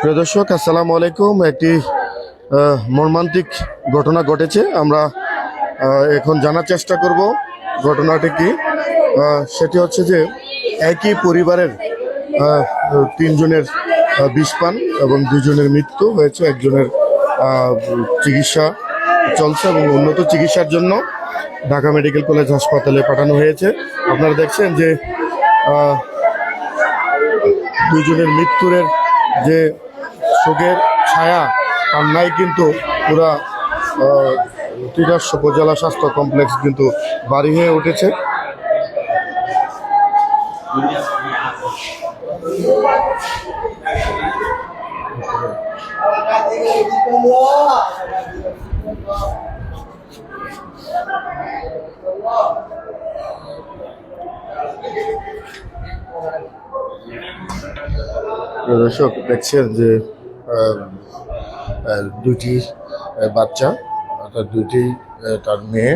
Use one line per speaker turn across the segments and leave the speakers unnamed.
প্রিয় দর্শক, আসসালামু আলাইকুম। একটি মর্মান্তিক ঘটনা ঘটেছে। আমরা এখন জানার চেষ্টা করব ঘটনাটি কি। সেটি হচ্ছে যে একই পরিবারের তিনজনের বিষ পান এবং দুজনের মৃত্যু হয়েছে। একজনের চিকিৎসা চলছে এবং উন্নত চিকিৎসার জন্য ঢাকা মেডিকেল কলেজ হাসপাতালে পাঠানো হয়েছে। আপনারা দেখছেন যে দুজনের মৃত্যুর যে শোকের ছায়া কান্নায় কিন্তু পুরা তিতাস উপজেলা স্বাস্থ্য কমপ্লেক্স কিন্তু বাড়ি হয়ে উঠেছে। দর্শক দেখছেন যে দুটি বাচ্চা, অর্থাৎ দুটি তার মেয়ে।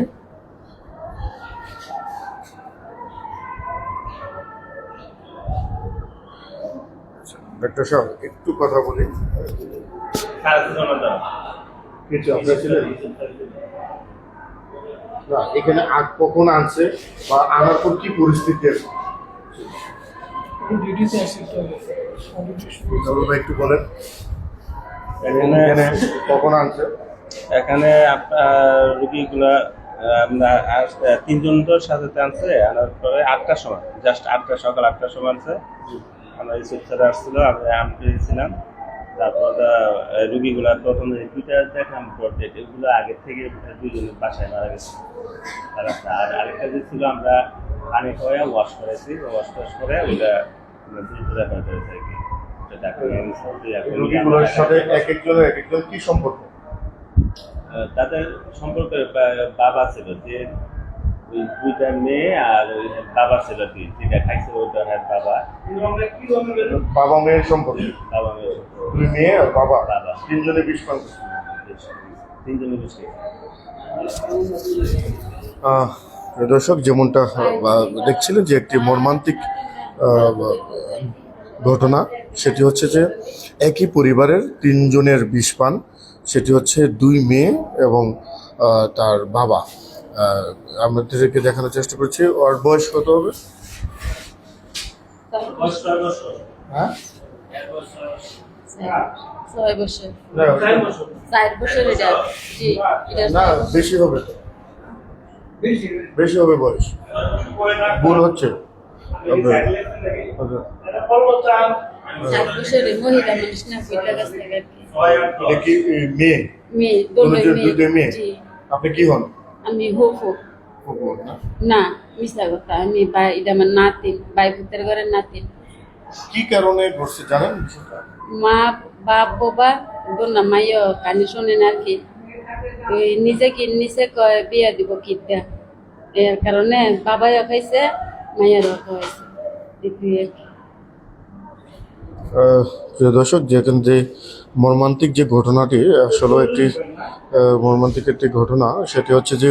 ডাক্তার সাহেব, একটু কথা বলি। না, এখানে আগ কখন আনছে বা আনার পর কি পরিস্থিতি আছে একটু বলেন। কখন আনছে?
এখানে আপনার রুগীগুলা তিনজন তো সাথে আনছে। আনার পরে 8টার সময়, জাস্ট 8টা, সকাল 8টার সময় আনছে। আমরা রিসেপ স্যার আসছিল, আমি পেয়েছিলাম। তারপর রুগীগুলা প্রথমে দুইটা দেখলাম ডেট, এগুলো আগের থেকে দুজনের বাসায় মারা গেছে। আর আরেকটা যে ছিল, আমরা পানি খাওয়া ওয়াশ করেছি, ওয়াশ করে ওইটা রেফার করেছে আর কি।
রোগীগুলোর সাথে এক একজনের কি সম্পর্ক?
তাদের সম্পর্কে বাবা ছিল, যে ওই দুইটা মেয়ে আর ওই বাবা ছিল, যেটা খাইছে ওইটা
বাবা মেয়ের সম্পর্ক।
বাবা মেয়ের
দুই মেয়ে আর বাবা, তিনজনে বিষ পান।
তিনজনে বিষ।
দর্শক, যেমনটা দেখছিলেন যে একটি মর্মান্তিক ঘটনা, সেটি হচ্ছে যে একই পরিবারের তিনজনের বিষ পান। সেটি হচ্ছে দুই মেয়ে এবং তার বাবা। আমাদেরকে দেখানোর চেষ্টা করছি। ওর বয়স কত হবে? হ্যাঁ,
6 বছর।
না, বেশি হবে তো, বেশি হবে বয়স। ভুল হচ্ছে।
মহিলা মানুষ না,
এটা কি মেয়ে? মেয়ে। আপনি কি হন?
আমি হুফু না, মিশা কথা। আমি এটা আমার নাতিন, ভাই পুতের ঘরের নাতিন।
কি কারণে ঘটছে জানেন?
মা বাপ বাবা দোনা মাইও কানি শোনেন আর কি। ওই নিচে কয় বিয়া দিব কিতা, এর কারণে বাবাইও খাইছে, মাইয়ারও খাওয়াইছে।
প্রিয় দর্শক, যে মর্মান্তিক যে ঘটনাটি, আসলে একটি মর্মান্তিক একটি ঘটনা। সেটি হচ্ছে যে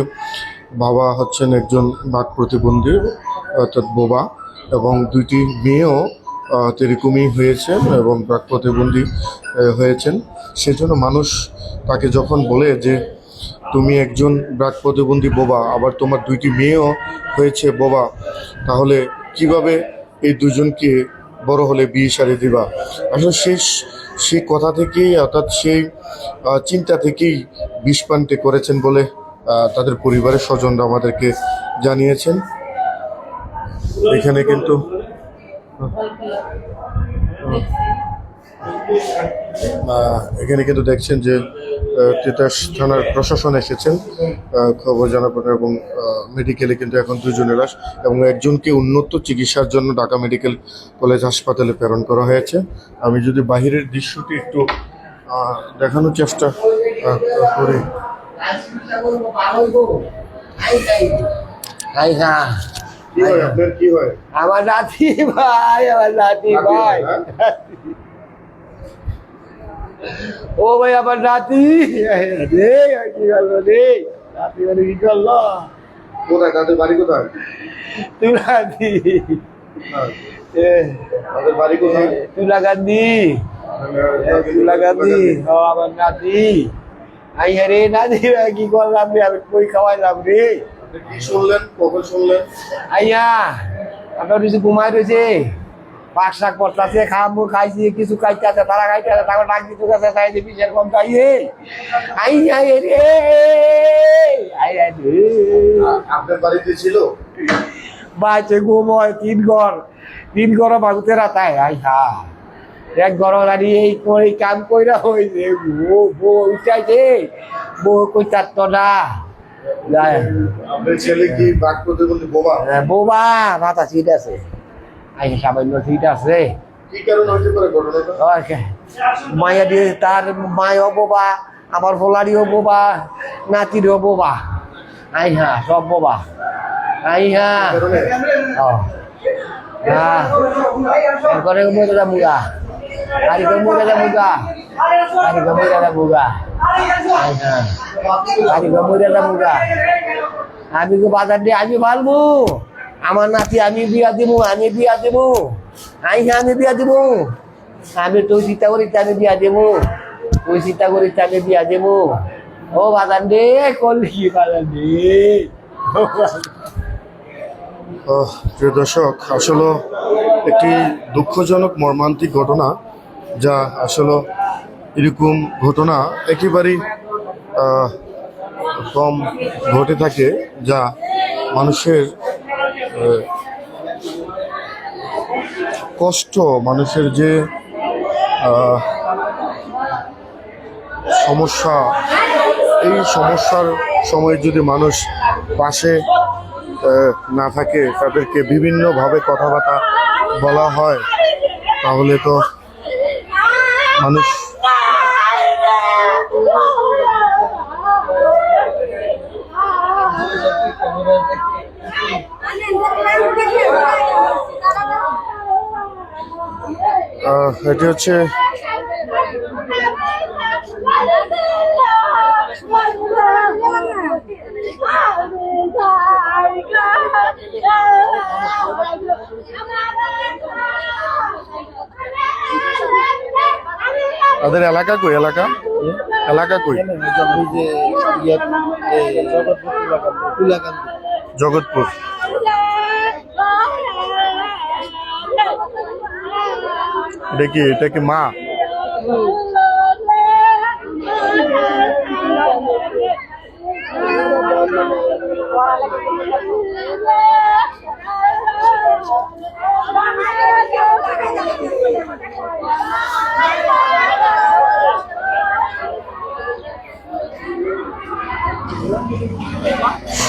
বাবা হচ্ছেন একজন বাক প্রতিবন্ধী, অর্থাৎ বোবা, এবং দুইটি মেয়েও তেরকমই হয়েছেন এবং বাক প্রতিবন্ধী হয়েছেন। সেজন্য মানুষ তাকে যখন বলে যে তুমি একজন বাক প্রতিবন্ধী বোবা, আবার তোমার দুইটি মেয়েও হয়েছে বোবা, তাহলে কিভাবে এই দুজনকে বড় হলে বিয়ে সারি দিবা? আসলে সেই কথা থেকেই, অর্থাৎ সেই চিন্তা থেকেই বিষ পানটি করেছেন বলে তাদের পরিবারের স্বজনরা আমাদেরকে জানিয়েছেন। এখানে কিন্তু দেখছেন যে তিতাস থানার প্রশাসন এসেছেন খবর জানার পর, এবং মেডিকেলে কিন্তু এখন দুজনের লাশ এবং একজনকে উন্নত চিকিৎসার জন্য ঢাকা মেডিকেল কলেজ হাসপাতালে প্রেরণ করা হয়েছে। আমি যদি বাহিরের দৃশ্যটি একটু দেখানোর চেষ্টা করি। কি হয় আপনার? কি হয়?
আমার নাতি ভাই, আমার নাতি ভাই। ও ভাই, আমার নাতি কি করলো রে? নাতি মানে কি করলো?
কোথায় তাদের বাড়ি? কোথায়
তুই নাতি?
তাদের বাড়ি? কোথায়?
তুলাকান্দি। তুলা গান্ধী আমার নাতি আই রে নাতি কি করলাম রে আমি কই খাওয়াইলাম রে
কি শুনলেন, কখন শুনলেন?
আইয়া আপনার কিছু ঘুমাই রয়েছে পাক শাক পড়তাছে খামু খাইছি কিছু খাইতে আছে তারা খাইতে আছে তারপর ডাক দিতে আছে তাই যে বিষের কম খাইয়ে আই আই রে আই আই রে
আপনার বাড়িতে ছিল?
বাচ্চে ঘুমোয় তিন ঘর বাগুতে রাতায় আই হা এক ঘর দাঁড়িয়ে এই করে কাম কইরা হয়েছে বউ উঠাইছে বউ কই চারটো না
আপনার ছেলে কি বাঘ প্রতিবন্ধী বোবা?
বোবা মাথা সিট আছে আই সামান্য সিট আছে
কি কারণে হতে পারে ঘটনাটা?
মায়া দিয়ে তার মায়ও বোবা আমার ফোলারিও বোবা নাতিরও বোবা আই হ্যাঁ সব বোবা আই হ্যাঁ এরপরে মরে যা মুগা আরিকে মরে যা মুগা আরিকে মরে যা মুগা আই হ্যাঁ আরিকে মরে যা মুগা আমি তো বাজার দিয়ে আমি পারবো আমার নাতি আমি বিয়া দিব আই হ্যাঁ আমি বিয়া দিব আমি তুই চিন্তা করিস আমি বিয়া দেবো তুই চিন্তা করিস আমি বিয়া দেবো ও বাজার দে করলি কি বাজার দে
প্রিয় দর্শক, আসলে একটি দুঃখজনক মর্মান্তিক ঘটনা, যা আসলে এরকম ঘটনা একেবারেই কম ঘটে থাকে, যা মানুষের কষ্ট, মানুষের যে সমস্যা, এই সমস্যার সময় যদি মানুষ পাশে না থাকে, তাদেরকে বিভিন্নভাবে কথাবার্তা বলা হয়, তাহলে তো মানুষ এটি হচ্ছে তাদের এলাকা কই? এলাকা কই? জগৎপুর। এটা কি মা?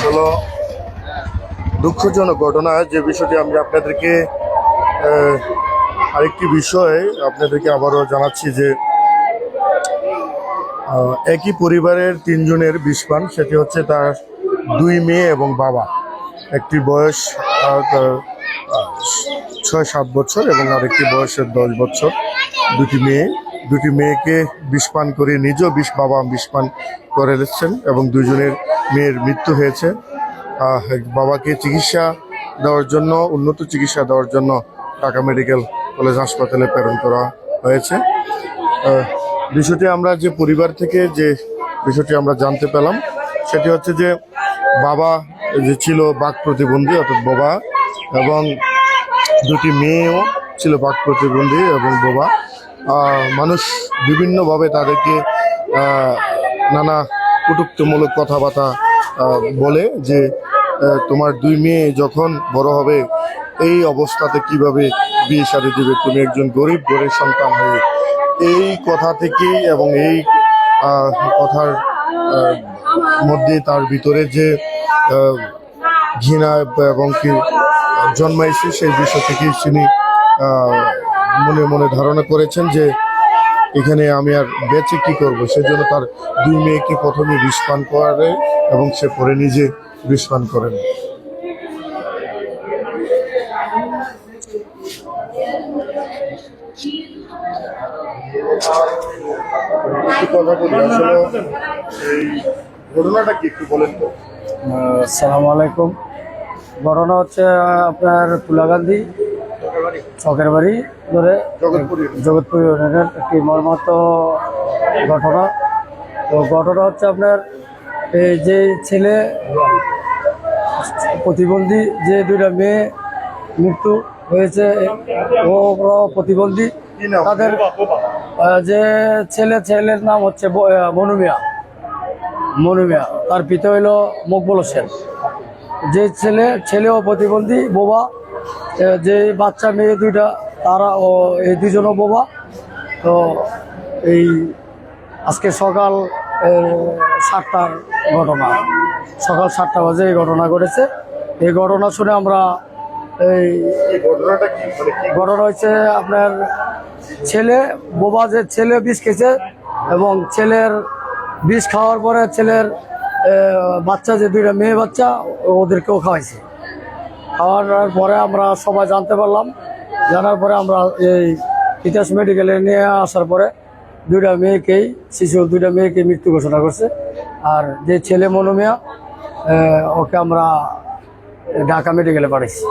হলো দুঃখজনক ঘটনা, যে বিষয়টি আমি আপনাদেরকে আরেকটি বিষয় আপনাদেরকে আবারও জানাচ্ছি যে একই পরিবারের তিনজনের বিষ পান, সেটি হচ্ছে তার 2 মেয়ে এবং বাবা। একটি বয়স 6-7 বছর এবং আরেকটি বয়সের 10 বছর। দুটি মেয়েকে বিষ পান করে নিজেও বাবা বিষ পান করে দিচ্ছেন এবং 2 জনের মেয়ের মৃত্যু হয়েছে। বাবাকে চিকিৎসা দেওয়ার জন্য, উন্নত চিকিৎসা দেওয়ার জন্য ঢাকা মেডিকেল কলেজ হাসপাতালে প্রেরণ করা হয়েছে। বিষয়টি আমরা যে পরিবার থেকে যে বিষয়টি আমরা জানতে পেলাম, সেটি হচ্ছে যে বাবা যে ছিল বাক প্রতিবন্ধী, অর্থাৎ বোবা, এবং 2টি মেয়েও ছিল বাক প্রতিবন্ধী এবং বোবা। মানুষ বিভিন্নভাবে তাদেরকে নানা কটূক্তিমূলক কথাবার্তা বলে যে তোমার 2 মেয়ে যখন বড় হবে এই অবস্থাতে কিভাবে বিয়ে শাদী দিবে, তুমি একজন গরিব ঘরের সন্তান হয়ে। এই কথা থেকেই এবং এই কথার মধ্যে তার ভিতরে যে ঘৃণা এবং কি জন্মাইছে, সেই বিষয় থেকেই তিনি মনে মনে ধারণা করেছেন যে এখানে আমি আর বেঁচে কি করবো। সেজন্য তার 2 মেয়েকে প্রথমে বিষ পান করে এবং সে পরে নিজে বিষ পান করেন। কথা বলি, আসলে এই ঘটনাটা কি একটু বলেন তো?
আসসালামু আলাইকুম। ঘটনা হচ্ছে আপনার তুলাগান্ধী শখের বাড়ি ধরে
জগৎপুর
জগৎপুর ইউনিয়নের একটি মর্মাহত ঘটনা। তো ঘটনা হচ্ছে আপনার এই যে ছেলে প্রতিবন্ধী, যে দুইটা মেয়ে মৃত্যু হয়েছে ওরা প্রতিবন্ধী।
কি নাম?
তাদের যে ছেলের নাম হচ্ছে মনুমিয়া, তার পিতা হইল মকবুল হোসেন। যে ছেলেও প্রতিবন্ধী, বোবা। যে বাচ্চা মেয়ে দুইটা, তারা এই দুজনও বোবা। তো এই আজকে সকাল 7টার ঘটনা, সকাল 7টা বাজে এই ঘটনা ঘটেছে। এই ঘটনা শুনে আমরা এই
ঘটনাটা কি মানে কি
ঘটনা হচ্ছে আপনার ছেলে বোবা, যে ছেলে বিষ খেয়েছে এবং ছেলের বিষ খাওয়ার পরে ছেলের বাচ্চা, যে দুইটা মেয়ে বাচ্চা, ওদেরকেও খাওয়াইছে। খাওয়ার পরে আমরা সবাই জানতে পারলাম। জানার পরে আমরা এই তিতাস মেডিকেলে নিয়ে আসার পরে দুইটা মেয়েকেই মৃত্যু ঘোষণা করছে। আর যে ছেলে মনুমিয়া, ওকে আমরা ঢাকা মেডিকেলে পাঠাইছি।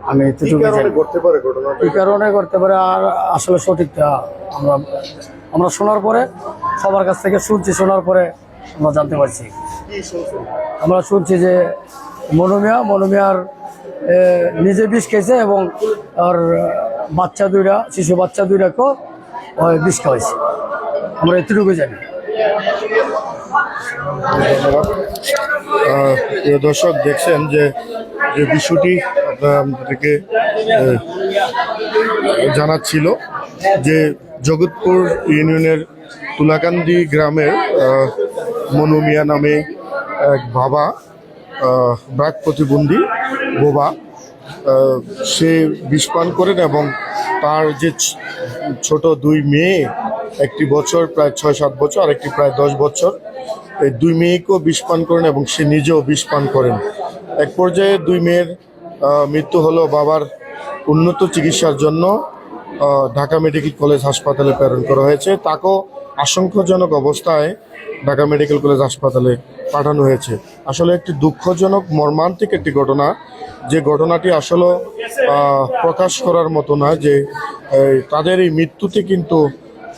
আমি
কি
এতটুকু
কারণে
জানি।
ঘটতে পারে ঘটনাটা?
কি কারণে করতে পারে আর আসলে সঠিকটা আমরা শোনার পরে, সবার কাছ থেকে শোনার পরে আমরা জানতে পারছি।
কি শুনছেন?
আমরা শুনছি যে মনুমিয়ার নিজে বিষ খেয়েছে এবং আর শিশু বাচ্চা দুইটাকেও বিষ খাওয়াইছে। আমরা এতটুকু জানি।
ধন্যবাদ। প্রিয় দর্শক, দেখছেন যে বিষয়টি আপনাদেরকে জানাচ্ছিল যে জগৎপুর ইউনিয়নের তুলাকান্দি গ্রামের মনুমিয়া নামে এক বাবা, ব্রাক প্রতিবন্ধী বোবা, সে বিষ পান করেন এবং তার যে ছোট দুই মেয়ে, একটি বছর প্রায় 6-7 বছর, আর একটি প্রায় 10 বছর, এই দুই মেয়েকেও বিষ পান করেন এবং সে নিজেও বিষ পান করেন। এক পর্যায়ে দুই মেয়ের মৃত্যু হলো। বাবার উন্নত চিকিৎসার জন্য ঢাকা মেডিকেল কলেজ হাসপাতালে প্রেরণ করা হয়েছে। তাকেও আশঙ্কাজনক অবস্থায় ঢাকা মেডিকেল কলেজ হাসপাতালে পাঠানো হয়েছে। আসলে একটি দুঃখজনক মর্মান্তিক একটি ঘটনা, যে ঘটনাটি আসলে প্রকাশ করার মতো না। যে তাদের এই মৃত্যুতে কিন্তু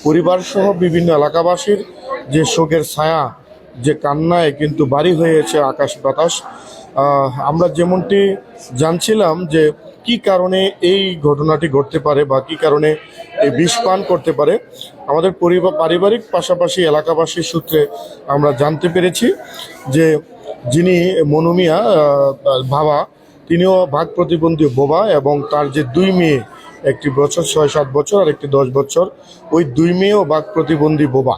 পরিবারসহ বিভিন্ন এলাকাবাসীর যে শোকের ছায়া, যে কান্নায় কিন্তু বাড়ি হয়েছে আকাশ বাতাস। আমরা যেমনটি জানছিলাম যে কি কারণে এই ঘটনাটি ঘটতে পারে বা কি কারণে এই বিষ পান করতে পারে, আমাদের পারিবারিক পাশাপাশি এলাকাবাসীর সূত্রে আমরা জানতে পেরেছি যে যিনি মনুমিয়া বাবা, তিনিও ভাগ প্রতিবন্ধী বোবা এবং তার যে দুই মেয়ে, একটি বছর 6-7 বছর আর একটি 10 বছর, ওই দুই মেয়েও ভাগ প্রতিবন্ধী বোবা।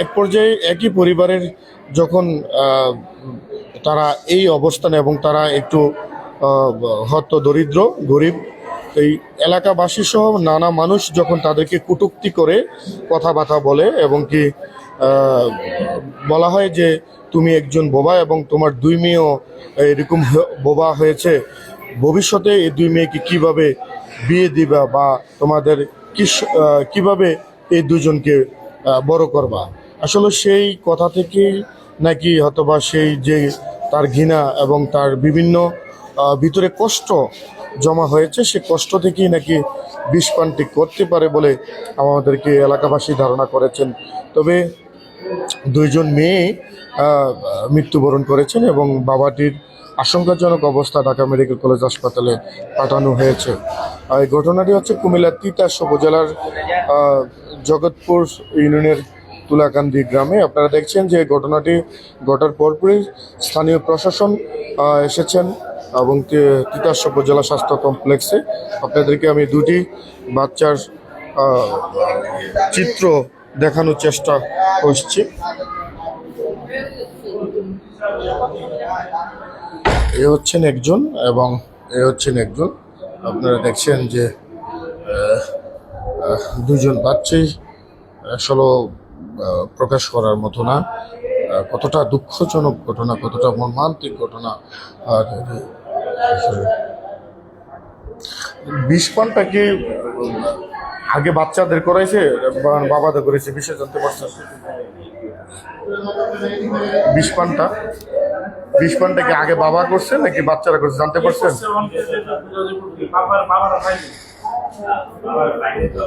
এক পর্যায়ে একই পরিবারের যখন তারা এই অবস্থানে এবং তারা একটু হত দরিদ্র গরিব, এই এলাকাবাসী সহ নানা মানুষ যখন তাদেরকে কটূক্তি করে কথাবার্তা বলে এবং কি বলা হয় যে তুমি একজন বোবা এবং তোমার দুই মেয়েও এরকম বোবা হয়েছে, ভবিষ্যতে এই দুই মেয়েকে কিভাবে বিয়ে দিবা বা তোমাদের কিভাবে এই দুজনকে বড় করবা। আসলে সেই কথা থেকেই নাকি হয়তোবা সেই যে তার ঘৃণা এবং তার বিভিন্ন ভিতরে কষ্ট জমা হয়েছে, সে কষ্ট থেকেই নাকি বিষ পানটি করতে পারে বলে আমাদেরকে এলাকাবাসী ধারণা করেছেন। তবে দুইজন মেয়ে মৃত্যুবরণ করেছেন এবং বাবাটির আশঙ্কাজনক অবস্থা ঢাকা মেডিকেল কলেজ হাসপাতালে পাঠানো হয়েছে। এই ঘটনাটি হচ্ছে কুমিল্লার তিতাস উপজেলার জগৎপুর ইউনিয়নের তুলাকান্দি গ্রামে। আপনারা দেখছেন যে ঘটনাটি ঘটার পরপরই স্থানীয় প্রশাসন এসেছেন এবং তিতাস উপজেলা স্বাস্থ্য কমপ্লেক্সে। আপনাদেরকে আমি দুটি বাচ্চার চিত্র দেখানোর চেষ্টা করছি। এ হচ্ছেন একজন এবং এ হচ্ছেন একজন। আপনারা দেখছেন যে দুজন বাচ্চাই আসলে প্রকাশ করার মতো না। কতটা দুঃখজনক ঘটনা, কতটা মর্মান্তিক ঘটনা। আর বিষ পানটা কি আগে বাচ্চাদের করাইছে, বাবাদের করেছে, বিষয় জানতে পারছেন? বিষ পানটা বিষ পানটা কি আগে বাবা করছে নাকি বাচ্চারা করছে জানতে পারছেন?
বাবারা পাইনি। বাবার পাইনি তো।